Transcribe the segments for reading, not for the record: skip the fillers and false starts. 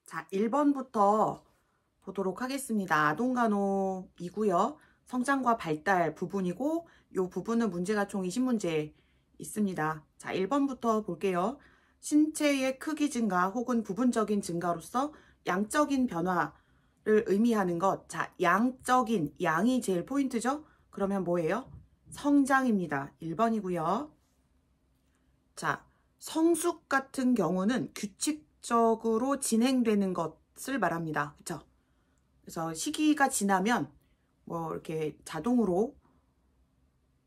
자, 1번부터 보도록 하겠습니다. 아동간호이고요. 성장과 발달 부분이고 이 부분은 문제가 총 20문제 있습니다. 자, 1번부터 볼게요. 신체의 크기 증가 혹은 부분적인 증가로서 양적인 변화를 의미하는 것. 자, 양적인, 양이 제일 포인트죠? 그러면 뭐예요? 성장입니다. 1번이고요. 자, 성숙 같은 경우는 규칙적으로 진행되는 것을 말합니다. 그쵸? 그래서 시기가 지나면 뭐 이렇게 자동으로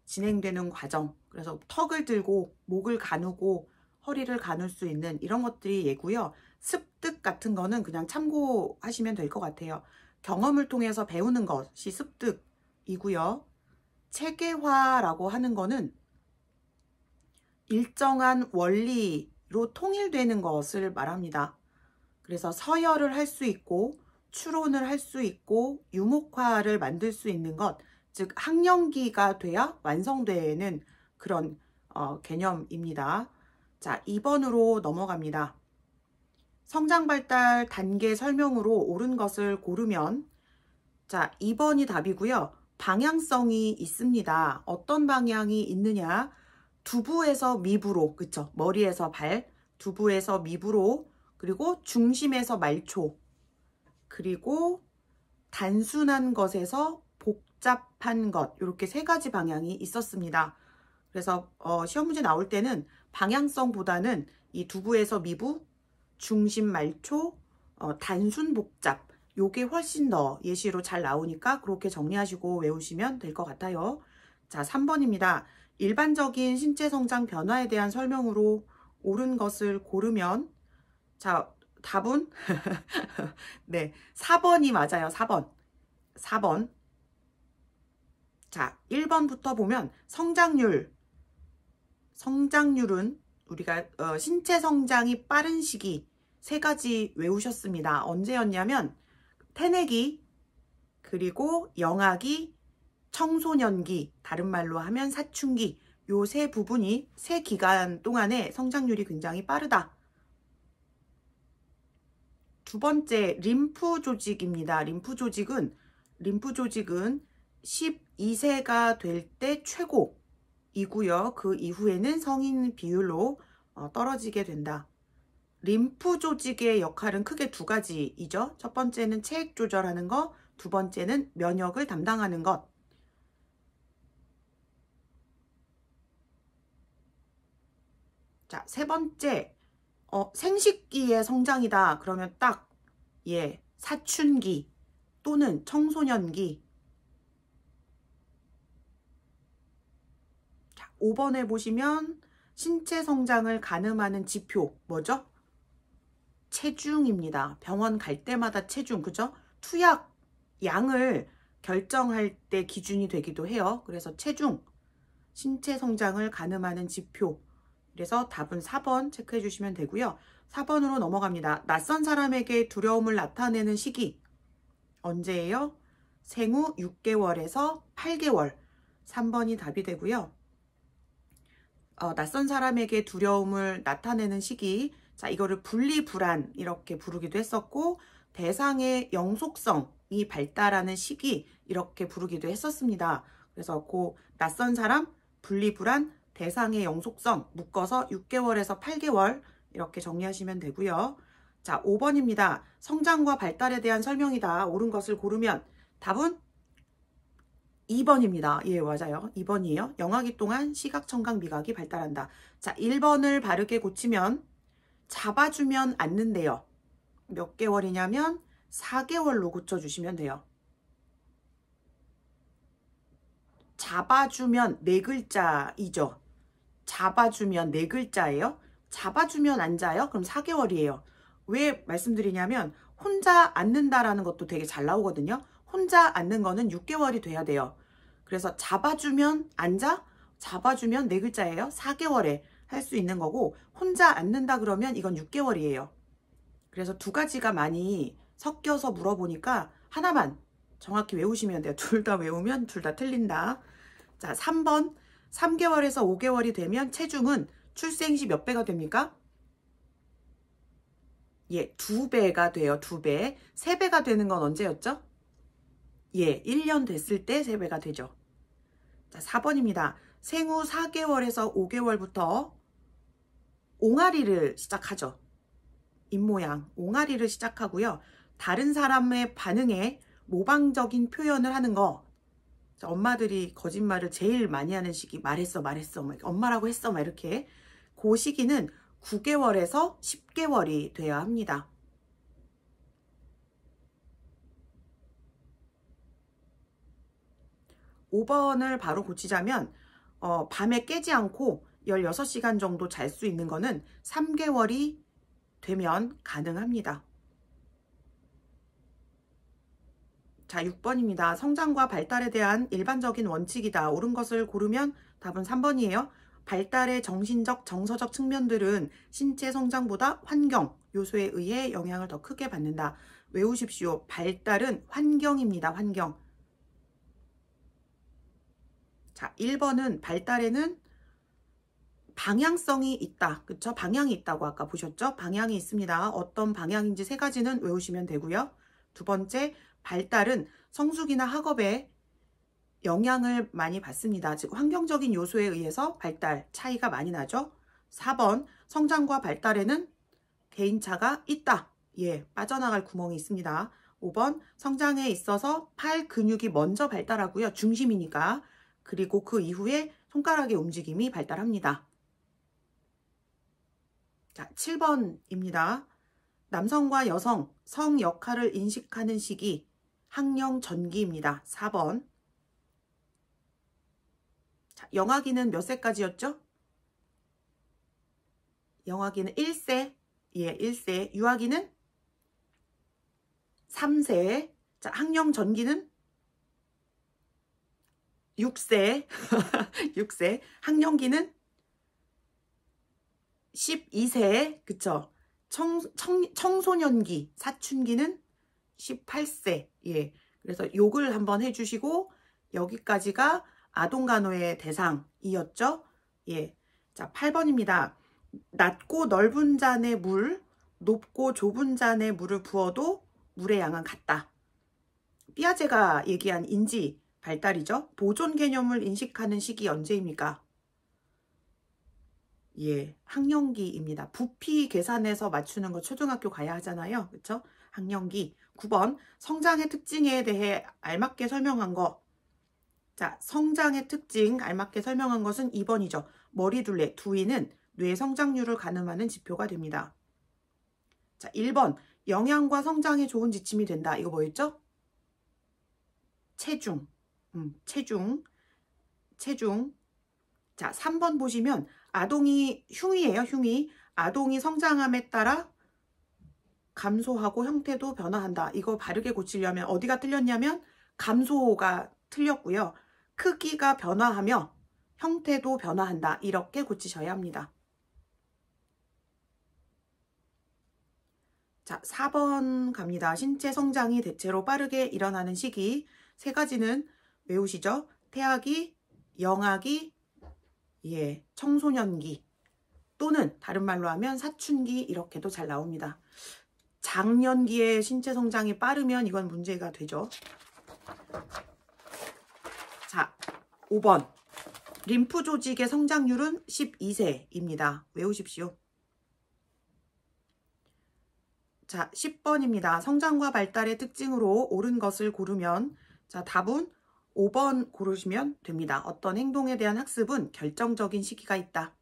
진행되는 과정. 그래서 턱을 들고 목을 가누고 허리를 가눌 수 있는 이런 것들이 예고요. 습득 같은 거는 그냥 참고하시면 될 것 같아요. 경험을 통해서 배우는 것이 습득이고요. 체계화라고 하는 거는 일정한 원리로 통일되는 것을 말합니다. 그래서 서열을 할 수 있고 추론을 할 수 있고 유목화를 만들 수 있는 것, 즉 학령기가 돼야 완성되는 그런 개념입니다. 자, 2번으로 넘어갑니다. 성장발달 단계 설명으로 옳은 것을 고르면, 자, 2번이 답이고요. 방향성이 있습니다. 어떤 방향이 있느냐? 두부에서 미부로, 그쵸? 머리에서 발, 두부에서 미부로, 그리고 중심에서 말초, 그리고 단순한 것에서 복잡한 것, 이렇게 세 가지 방향이 있었습니다. 그래서 시험 문제 나올 때는 방향성보다는 이 두부에서 미부, 중심 말초, 단순 복잡, 요게 훨씬 더 예시로 잘 나오니까 그렇게 정리하시고 외우시면 될 것 같아요. 자, 3번입니다. 일반적인 신체 성장 변화에 대한 설명으로 옳은 것을 고르면, 자, 답은 네, 4번이 맞아요. 4번. 자, 1번부터 보면 성장률은 우리가 신체 성장이 빠른 시기 세 가지 외우셨습니다. 언제였냐면 태내기, 그리고 영아기, 청소년기, 다른 말로 하면 사춘기, 요 세 부분이 세 기간 동안에 성장률이 굉장히 빠르다. 두 번째, 림프 조직입니다. 림프 조직은 12세가 될 때 최고이고요. 그 이후에는 성인 비율로 떨어지게 된다. 림프 조직의 역할은 크게 두 가지이죠. 첫 번째는 체액 조절하는 것, 두 번째는 면역을 담당하는 것. 자, 세 번째, 생식기의 성장이다. 그러면 딱, 예, 사춘기 또는 청소년기. 자, 5번에 보시면 신체 성장을 가늠하는 지표, 뭐죠? 체중입니다. 병원 갈 때마다 체중, 그죠? 투약 양을 결정할 때 기준이 되기도 해요. 그래서 체중, 신체 성장을 가늠하는 지표. 그래서 답은 4번 체크해 주시면 되고요. 4번으로 넘어갑니다. 낯선 사람에게 두려움을 나타내는 시기. 언제예요? 생후 6개월에서 8개월. 3번이 답이 되고요. 낯선 사람에게 두려움을 나타내는 시기. 자, 이거를 분리불안 이렇게 부르기도 했었고, 대상의 영속성이 발달하는 시기 이렇게 부르기도 했었습니다. 그래서 그 낯선 사람, 분리불안, 대상의 영속성 묶어서 6개월에서 8개월 이렇게 정리하시면 되고요. 자, 5번입니다. 성장과 발달에 대한 설명이다. 옳은 것을 고르면 답은 2번입니다. 예, 맞아요. 2번이에요. 영아기 동안 시각, 청각, 미각이 발달한다. 자, 1번을 바르게 고치면 잡아주면 앉는데요. 몇 개월이냐면 4개월로 고쳐주시면 돼요. 잡아주면 네 글자이죠. 잡아주면 네 글자예요. 잡아주면 앉아요? 그럼 4개월이에요. 왜 말씀드리냐면 혼자 앉는다라는 것도 되게 잘 나오거든요. 혼자 앉는 거는 6개월이 돼야 돼요. 그래서 잡아주면 앉아? 잡아주면 네 글자예요. 4개월에 할 수 있는 거고, 혼자 앉는다 그러면 이건 6개월이에요. 그래서 두 가지가 많이 섞여서 물어보니까 하나만 정확히 외우시면 돼요. 둘 다 외우면 둘 다 틀린다. 자, 3번. 3개월에서 5개월이 되면 체중은 출생 시 몇 배가 됩니까? 예, 2배가 돼요. 2배. 3배가 되는 건 언제였죠? 예, 1년 됐을 때 3배가 되죠. 자, 4번입니다. 생후 4개월에서 5개월부터 옹알이를 시작하죠. 입모양, 옹알이를 시작하고요. 다른 사람의 반응에 모방적인 표현을 하는 거. 자, 엄마들이 거짓말을 제일 많이 하는 시기. 말했어. 엄마라고 했어. 막 이렇게. 그 시기는 9개월에서 10개월이 돼야 합니다. (5번을) 바로 고치자면 밤에 깨지 않고 16시간 정도 잘 수 있는 거는 3개월이 되면 가능합니다. 자, 6번입니다. 성장과 발달에 대한 일반적인 원칙이다. 옳은 것을 고르면 답은 3번이에요. 발달의 정신적, 정서적 측면들은 신체 성장보다 환경, 요소에 의해 영향을 더 크게 받는다. 외우십시오. 발달은 환경입니다. 환경. 자, 1번은 발달에는 방향성이 있다. 그쵸? 방향이 있다고 아까 보셨죠? 방향이 있습니다. 어떤 방향인지 3가지는 외우시면 되고요. 2번째, 발달은 성숙이나 학업에 영향을 많이 받습니다. 즉 환경적인 요소에 의해서 발달 차이가 많이 나죠. 4번, 성장과 발달에는 개인차가 있다. 예, 빠져나갈 구멍이 있습니다. 5번, 성장에 있어서 팔 근육이 먼저 발달하고요. 중심이니까. 그리고 그 이후에 손가락의 움직임이 발달합니다. 자, 7번입니다. 남성과 여성, 성 역할을 인식하는 시기, 학령 전기입니다. 4번. 자, 영아기는 몇 세까지였죠? 영아기는 1세. 예, 1세. 유아기는 3세. 자, 학령 전기는 6세. 6세. 학령기는 12세. 그쵸? 청소년기, 사춘기는 18세. 예. 그래서 욕을 한번 해주시고, 여기까지가 아동간호의 대상이었죠. 예. 자, 8번입니다. 낮고 넓은 잔의 물, 높고 좁은 잔의 물을 부어도 물의 양은 같다. 피아제가 얘기한 인지 발달이죠. 보존 개념을 인식하는 시기 언제입니까? 예, 학령기입니다. 부피 계산해서 맞추는 거 초등학교 가야 하잖아요. 그렇죠? 학령기. 9번, 성장의 특징에 대해 알맞게 설명한 거. 자, 성장의 특징 알맞게 설명한 것은 2번이죠. 머리둘레, 두위는 뇌 성장률을 가늠하는 지표가 됩니다. 자, 1번, 영양과 성장에 좋은 지침이 된다. 이거 뭐였죠? 체중. 체중. 자, 3번 보시면 아동이 흉이에요. 흉이. 아동이 성장함에 따라 감소하고 형태도 변화한다. 이거 바르게 고치려면 어디가 틀렸냐면 감소가 틀렸고요. 크기가 변화하며 형태도 변화한다. 이렇게 고치셔야 합니다. 자, 4번 갑니다. 신체 성장이 대체로 빠르게 일어나는 시기. 3가지는 외우시죠? 태아기, 영아기, 예, 청소년기 또는 다른 말로 하면 사춘기 이렇게도 잘 나옵니다. 장년기에 신체 성장이 빠르면 이건 문제가 되죠. 자, 5번. 림프 조직의 성장률은 12세입니다. 외우십시오. 자, 10번입니다. 성장과 발달의 특징으로 옳은 것을 고르면, 자, 답은 5번 고르시면 됩니다. 어떤 행동에 대한 학습은 결정적인 시기가 있다.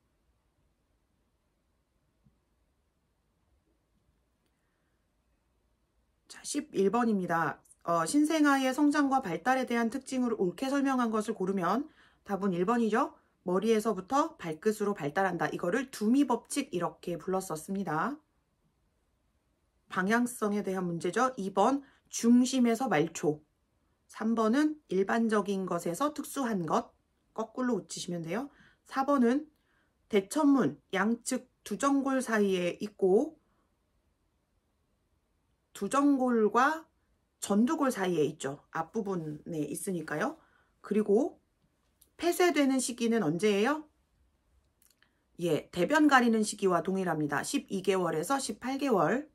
자, 11번입니다. 신생아의 성장과 발달에 대한 특징을 옳게 설명한 것을 고르면 답은 1번이죠. 머리에서부터 발끝으로 발달한다. 이거를 두미 법칙 이렇게 불렀었습니다. 방향성에 대한 문제죠. 2번 중심에서 말초. 3번은 일반적인 것에서 특수한 것. 거꾸로 고치시면 돼요. 4번은 대천문 양측 두정골 사이에 있고 두정골과 전두골 사이에 있죠. 앞부분에 있으니까요. 그리고 폐쇄되는 시기는 언제예요? 예, 대변 가리는 시기와 동일합니다. 12개월에서 18개월.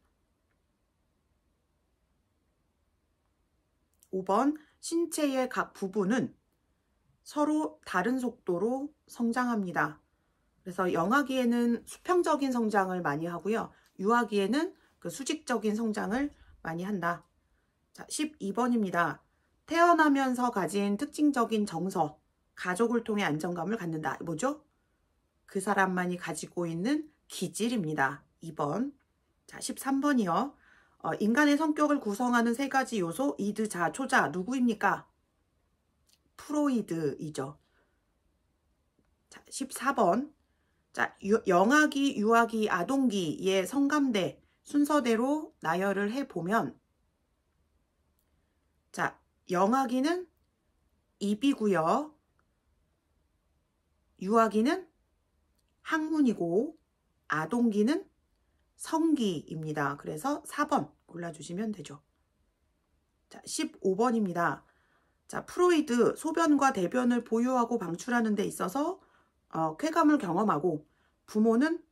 5번 신체의 각 부분은 서로 다른 속도로 성장합니다. 그래서 영아기에는 수평적인 성장을 많이 하고요. 유아기에는 그 수직적인 성장을 많이 한다. 자, 12번입니다. 태어나면서 가진 특징적인 정서, 가족을 통해 안정감을 갖는다. 뭐죠? 그 사람만이 가지고 있는 기질입니다. 2번. 자, 13번이요. 인간의 성격을 구성하는 세 가지 요소, 이드, 자, 초자, 누구입니까? 프로이드이죠. 자, 14번. 자, 영아기, 유아기, 아동기의 성감대 순서대로 나열을 해보면, 자, 영아기는 입이고요. 유아기는 학문이고, 아동기는 성기입니다. 그래서 4번 골라주시면 되죠. 자, 15번입니다. 자, 프로이드 소변과 대변을 보유하고 방출하는 데 있어서 쾌감을 경험하고 부모는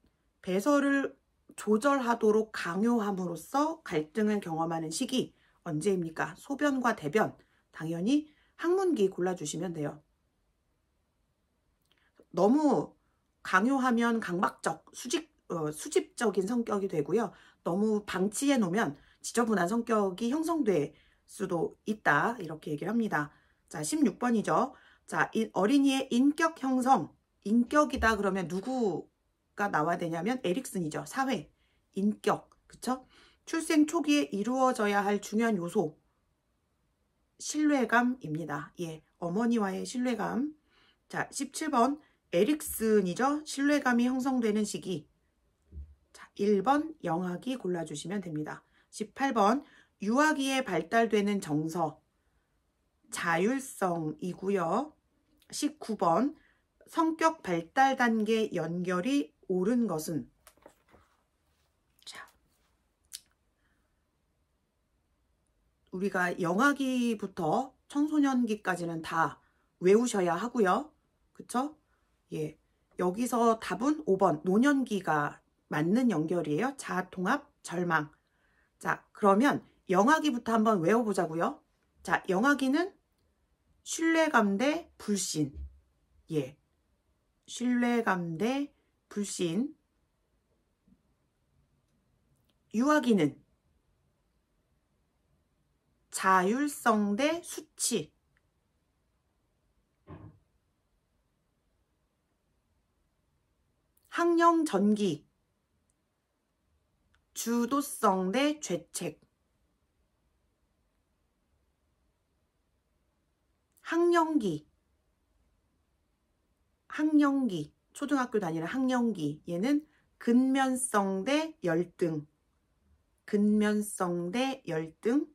배설을 조절하도록 강요함으로써 갈등을 경험하는 시기 언제입니까? 소변과 대변. 당연히 학문기 골라주시면 돼요. 너무 강요하면 강박적, 수집적인 성격이 되고요. 너무 방치해 놓으면 지저분한 성격이 형성될 수도 있다. 이렇게 얘기를 합니다. 자, 16번이죠. 자, 어린이의 인격 형성. 인격이다 그러면 누구가 나와야 되냐면 에릭슨이죠. 사회, 인격, 그쵸? 출생 초기에 이루어져야 할 중요한 요소. 신뢰감입니다. 예, 어머니와의 신뢰감. 자, 17번 에릭슨이죠. 신뢰감이 형성되는 시기. 자, 1번 영아기 골라주시면 됩니다. 18번 유아기에 발달되는 정서. 자율성이고요. 19번 성격 발달 단계 연결이 옳은 것은. 자, 우리가 영아기부터 청소년기까지는 다 외우셔야 하고요. 그쵸? 예, 여기서 답은 5번 노년기가 맞는 연결이에요. 자아통합, 절망. 자, 그러면 영아기부터 한번 외워보자고요. 자, 영아기는 신뢰감 대 불신. 예, 신뢰감 대 불신. 유아기는 자율성 대 수치. 학령 전기. 주도성 대 죄책. 학령기. 초등학교 다니는 학령기. 얘는 근면성 대 열등. 근면성 대 열등.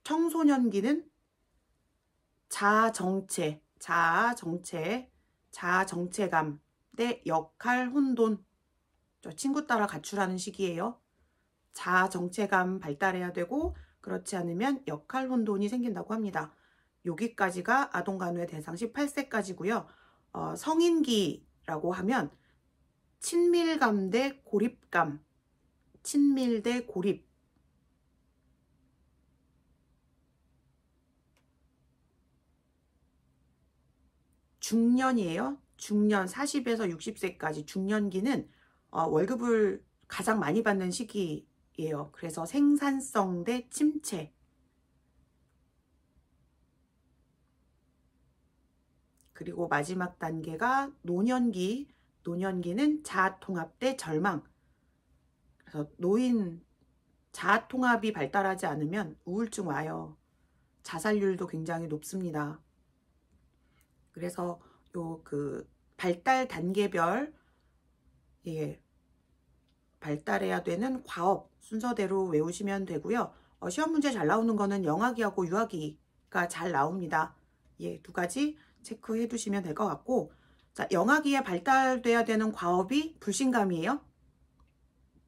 청소년기는 자아정체, 자아정체감 대 역할 혼돈. 친구 따라 가출하는 시기예요. 자아정체감 발달해야 되고 그렇지 않으면 역할 혼돈이 생긴다고 합니다. 여기까지가 아동간호의 대상 18세까지고요. 성인기라고 하면 친밀감 대 고립감. 친밀 대 고립. 중년이에요. 중년 40에서 60세까지 중년기는 월급을 가장 많이 받는 시기예요. 그래서 생산성 대 침체. 그리고 마지막 단계가 노년기. 노년기는 자아통합 대 절망. 그래서 노인 자아통합이 발달하지 않으면 우울증 와요. 자살률도 굉장히 높습니다. 그래서 요 발달 단계별 발달해야 되는 과업 순서대로 외우시면 되고요. 시험 문제 잘 나오는 거는 영아기하고 유아기가 잘 나옵니다. 예, 두 가지 체크해 두시면 될 것 같고, 자, 영아기에 발달돼야 되는 과업이 불신감이에요?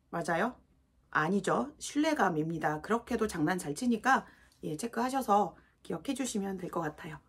맞아요? 아니죠. 신뢰감입니다. 그렇게도 장난 잘 치니까 예, 체크하셔서 기억해 주시면 될 것 같아요.